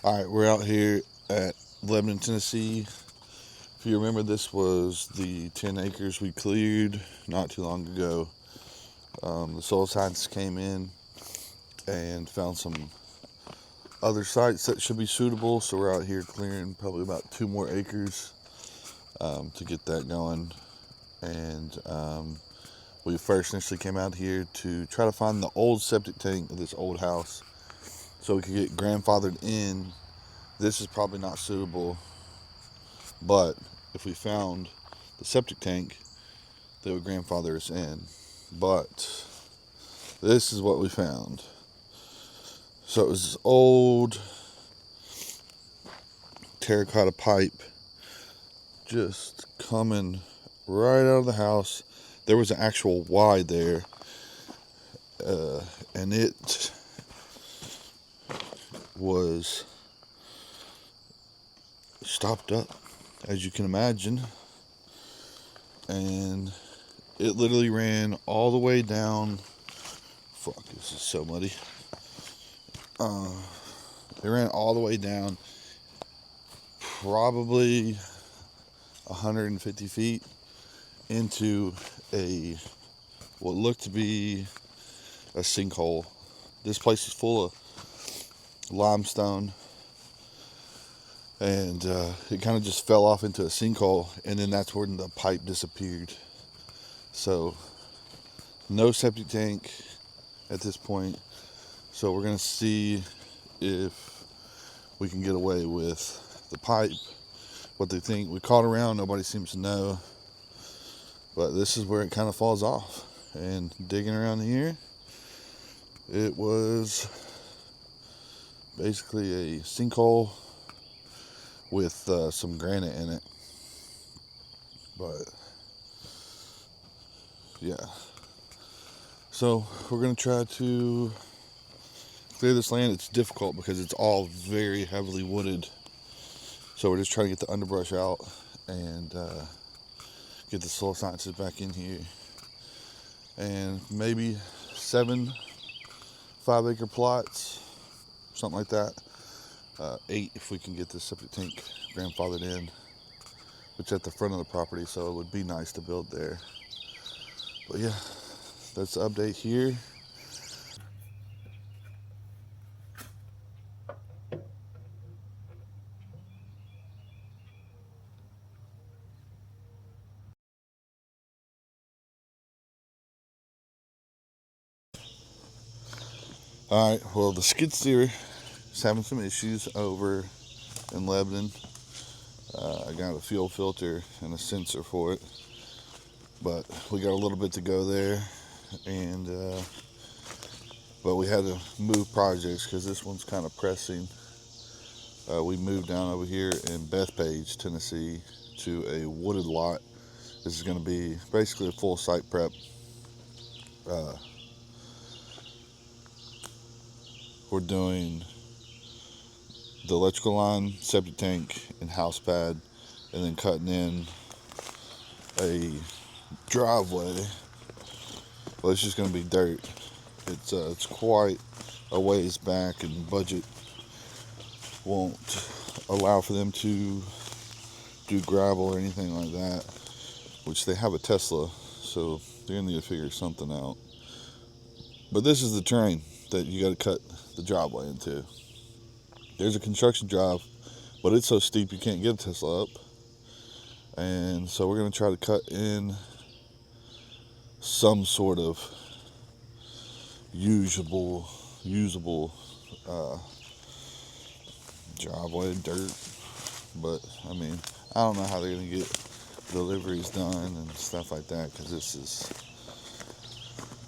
All right, we're out here at Lebanon, Tennessee. If you remember, this was the 10 acres we cleared not too long ago. The soil scientists came in and found some other sites that should be suitable, so we're out here clearing probably about 2 more acres to get that going. And we first initially came out here to try to find the old septic tank of this old house so we could get grandfathered in. This is probably not suitable, but if we found the septic tank, they would grandfather us in. But this is what we found. So it was this old terracotta pipe just coming right out of the house. There was an actual Y there, and it was stopped up, as you can imagine, and it literally ran all the way down. Fuck, this is so muddy. It ran all the way down, probably 150 feet into a what looked to be a sinkhole. This place is full of limestone, and it kind of just fell off into a sinkhole, and then that's where the pipe disappeared. So no septic tank at this point. So we're gonna see if we can get away with the pipe. What they think. We called around, nobody seems to know, but this is where it kind of falls off. And digging around here, it was basically a sinkhole with some granite in it. But yeah, so we're gonna try to clear this land. It's difficult because it's all very heavily wooded, so we're just trying to get the underbrush out and get the soil sciences back in here, and maybe 7 5-acre plots, something like that. 8 if we can get the septic tank grandfathered in, which at the front of the property, so it would be nice to build there. But yeah, that's the update here. All right, well, the skid steer is having some issues over in Lebanon. I got a fuel filter and a sensor for it, but we got a little bit to go there, and but we had to move projects because this one's kind of pressing. We moved down over here in Bethpage, Tennessee, to a wooded lot. This is going to be basically a full site prep. Uh, we're doing the electrical line, septic tank, and house pad, and then cutting in a driveway. Well, it's just going to be dirt. It's quite a ways back, and budget won't allow for them to do gravel or anything like that. Which they have a Tesla, so they're gonna need to figure something out. But this is the terrain that you got to cut the driveway into. There's a construction drive, but it's so steep you can't get a Tesla up. And so we're gonna try to cut in some sort of usable uh, driveway, dirt. But I mean, I don't know how they're gonna get deliveries done and stuff like that, because this is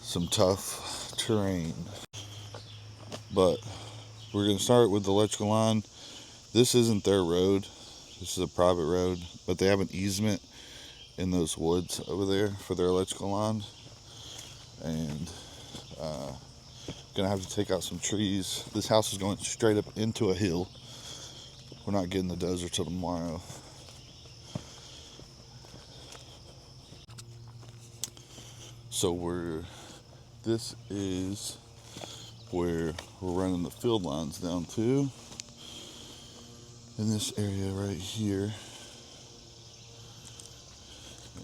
some tough terrain. But we're gonna start with the electrical line. This isn't their road. This is a private road, but they have an easement in those woods over there for their electrical line, and gonna have to take out some trees. This house is going straight up into a hill. We're not getting the dozer till tomorrow. So this is where we're running the field lines down to. in this area right here.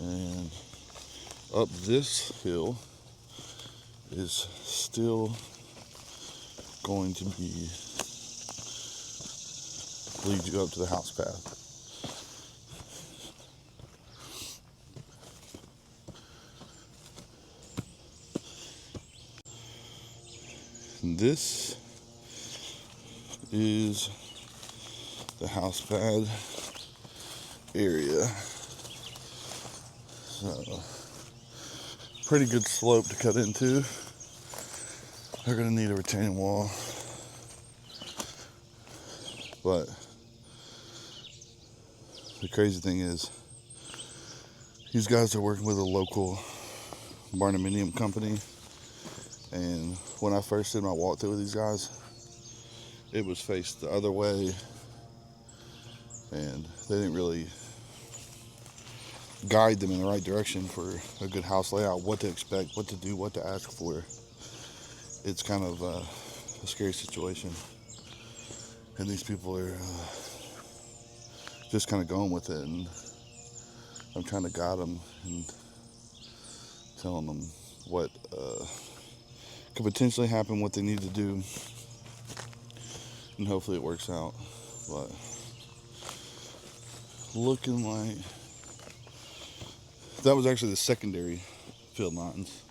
And up this hill is still going to be lead you up to the house path. And this is the house pad area. So, pretty good slope to cut into. They're gonna need a retaining wall, but the crazy thing is these guys are working with a local barnuminium company, and when I first did my walkthrough with these guys, it was faced the other way, and they didn't really guide them in the right direction for a good house layout, what to expect, what to do, what to ask for. It's kind of a scary situation, and these people are just kind of going with it, and I'm trying to guide them and telling them what could potentially happen, what they need to do, and hopefully it works out. But looking like that was actually the secondary field lines.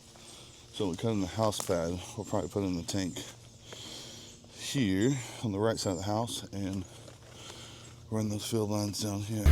So we cut in the house pad, we'll probably put in the tank here on the right side of the house and run those field lines down here.